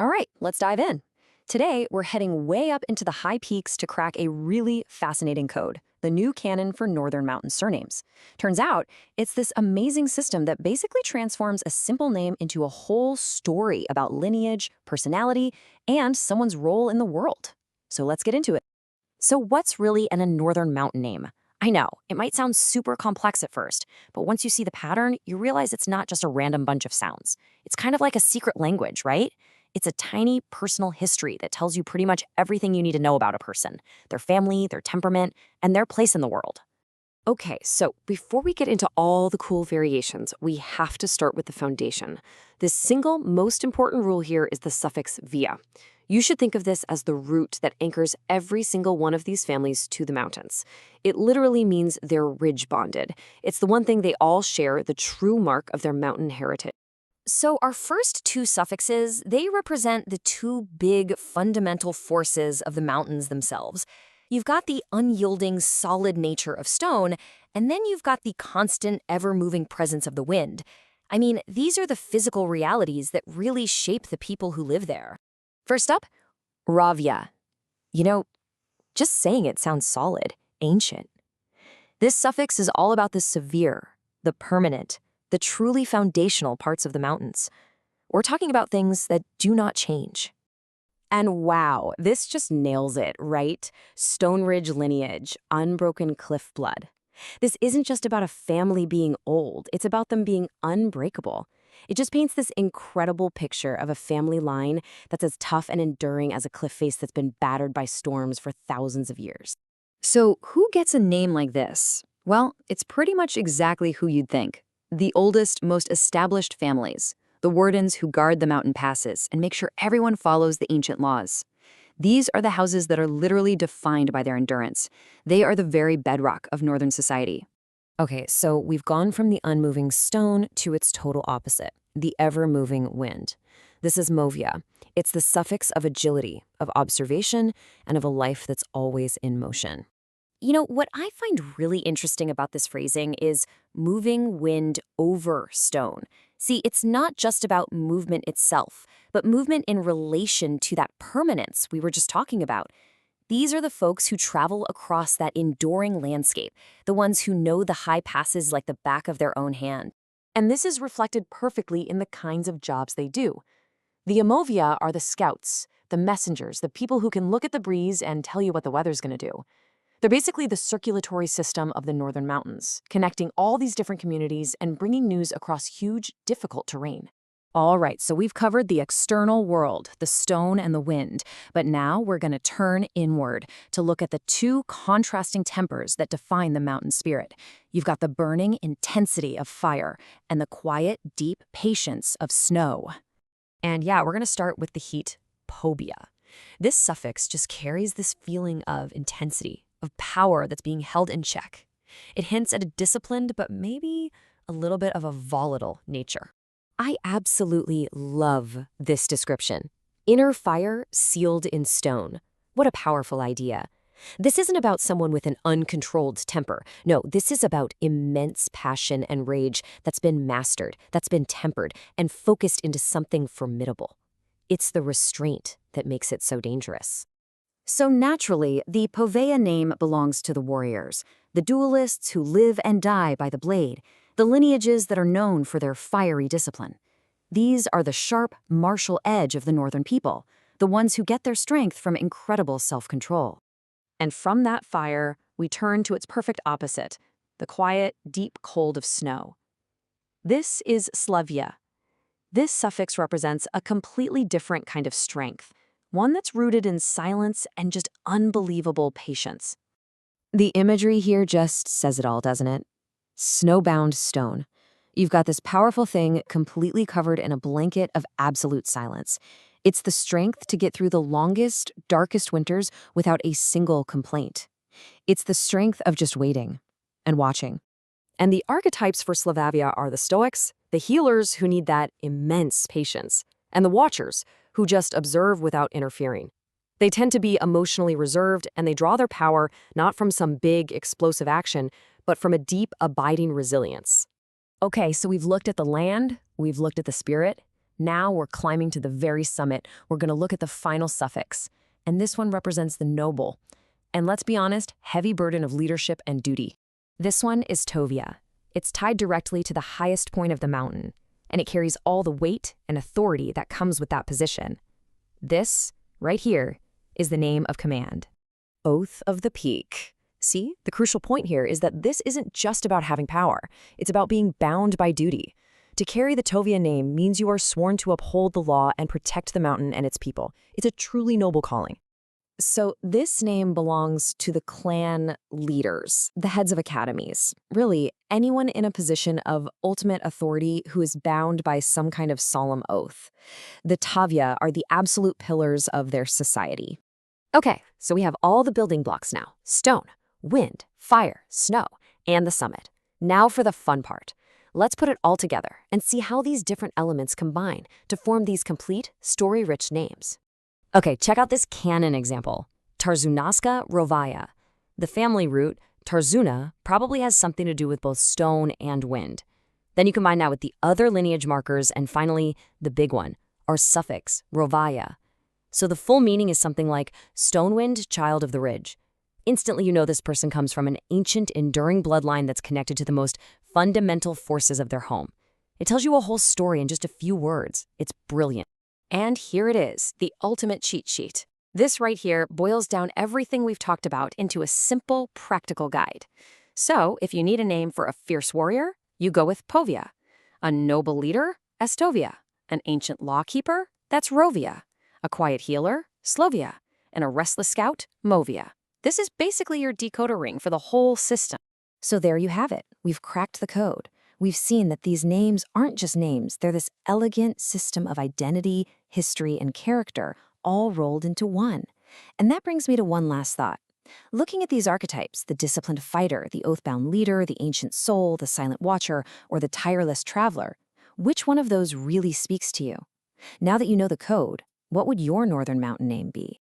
All right, let's dive in. Today, we're heading way up into the high peaks to crack a really fascinating code, the new canon for Northern Mountain surnames. Turns out, it's this amazing system that basically transforms a simple name into a whole story about lineage, personality, and someone's role in the world. So let's get into it. So what's really a Northern Mountain name? I know, it might sound super complex at first, but once you see the pattern, you realize it's not just a random bunch of sounds. It's kind of like a secret language, right? It's a tiny personal history that tells you pretty much everything you need to know about a person, their family, their temperament, and their place in the world. Okay, so before we get into all the cool variations, we have to start with the foundation. The single most important rule here is the suffix via. You should think of this as the root that anchors every single one of these families to the mountains. It literally means they're ridge bonded. It's the one thing they all share, the true mark of their mountain heritage. So our first two suffixes, they represent the two big fundamental forces of the mountains themselves. You've got the unyielding, solid nature of stone, and then you've got the constant, ever-moving presence of the wind. I mean, these are the physical realities that really shape the people who live there. First up, Ravya. You know, just saying it sounds solid, ancient. This suffix is all about the severe, the permanent, the truly foundational parts of the mountains. We're talking about things that do not change. And wow, this just nails it, right? Stone Ridge lineage, unbroken cliff blood. This isn't just about a family being old, it's about them being unbreakable. It just paints this incredible picture of a family line that's as tough and enduring as a cliff face that's been battered by storms for thousands of years. So who gets a name like this? Well, it's pretty much exactly who you'd think. The oldest, most established families, the wardens who guard the mountain passes and make sure everyone follows the ancient laws. These are the houses that are literally defined by their endurance. They are the very bedrock of Northern society. Okay, so we've gone from the unmoving stone to its total opposite, the ever-moving wind. This is movia. It's the suffix of agility, of observation, and of a life that's always in motion. You know, what I find really interesting about this phrasing is moving wind over stone. See, it's not just about movement itself, but movement in relation to that permanence we were just talking about. These are the folks who travel across that enduring landscape, the ones who know the high passes like the back of their own hand. And this is reflected perfectly in the kinds of jobs they do. The Amovia are the scouts, the messengers, the people who can look at the breeze and tell you what the weather's going to do. They're basically the circulatory system of the Northern Mountains, connecting all these different communities and bringing news across huge, difficult terrain. All right, so we've covered the external world, the stone and the wind, but now we're going to turn inward to look at the two contrasting tempers that define the mountain spirit. You've got the burning intensity of fire and the quiet, deep patience of snow. And yeah, we're going to start with the heat, phobia. This suffix just carries this feeling of intensity, of power that's being held in check. It hints at a disciplined, but maybe a little bit of a volatile nature. I absolutely love this description. Inner fire sealed in stone. What a powerful idea. This isn't about someone with an uncontrolled temper. No, this is about immense passion and rage that's been mastered, that's been tempered, and focused into something formidable. It's the restraint that makes it so dangerous. So naturally, the Povea name belongs to the warriors, the duelists who live and die by the blade, the lineages that are known for their fiery discipline. These are the sharp, martial edge of the Northern people, the ones who get their strength from incredible self-control. And from that fire, we turn to its perfect opposite, the quiet, deep cold of snow. This is Slavia. This suffix represents a completely different kind of strength, one that's rooted in silence and just unbelievable patience. The imagery here just says it all, doesn't it? Snowbound stone. You've got this powerful thing completely covered in a blanket of absolute silence. It's the strength to get through the longest, darkest winters without a single complaint. It's the strength of just waiting and watching. And the archetypes for Slavavia are the stoics, the healers who need that immense patience, and the watchers who just observe without interfering. They tend to be emotionally reserved, and they draw their power not from some big, explosive action, but from a deep, abiding resilience. Okay, so we've looked at the land, we've looked at the spirit. Now we're climbing to the very summit. We're going to look at the final suffix. And this one represents the noble. And let's be honest, heavy burden of leadership and duty. This one is tovia. It's tied directly to the highest point of the mountain, and it carries all the weight and authority that comes with that position. This, right here, is the name of command. Oath of the peak. See, the crucial point here is that this isn't just about having power. It's about being bound by duty. To carry the tovia name means you are sworn to uphold the law and protect the mountain and its people. It's a truly noble calling. So this name belongs to the clan leaders, the heads of academies. Really, anyone in a position of ultimate authority who is bound by some kind of solemn oath. The tavia are the absolute pillars of their society. Okay, so we have all the building blocks now. Stone, wind, fire, snow, and the summit. Now for the fun part. Let's put it all together and see how these different elements combine to form these complete, story-rich names. Okay, check out this canon example. Tarzunaska rovaya. The family root, Tarzuna, probably has something to do with both stone and wind. Then you combine that with the other lineage markers, and finally, the big one, our suffix, rovaya. So the full meaning is something like Stonewind, child of the ridge. Instantly you know this person comes from an ancient, enduring bloodline that's connected to the most fundamental forces of their home. It tells you a whole story in just a few words. It's brilliant. And here it is, the ultimate cheat sheet. This right here boils down everything we've talked about into a simple, practical guide. So if you need a name for a fierce warrior, you go with Povia. A noble leader, Estovia. An ancient lawkeeper, that's Rovia. A quiet healer, Slovia. And a restless scout, Movia. This is basically your decoder ring for the whole system. So there you have it. We've cracked the code. We've seen that these names aren't just names. They're this elegant system of identity, history, and character, all rolled into one. And that brings me to one last thought. Looking at these archetypes, the disciplined fighter, the oath-bound leader, the ancient soul, the silent watcher, or the tireless traveler, which one of those really speaks to you? Now that you know the code, what would your northern mountain name be?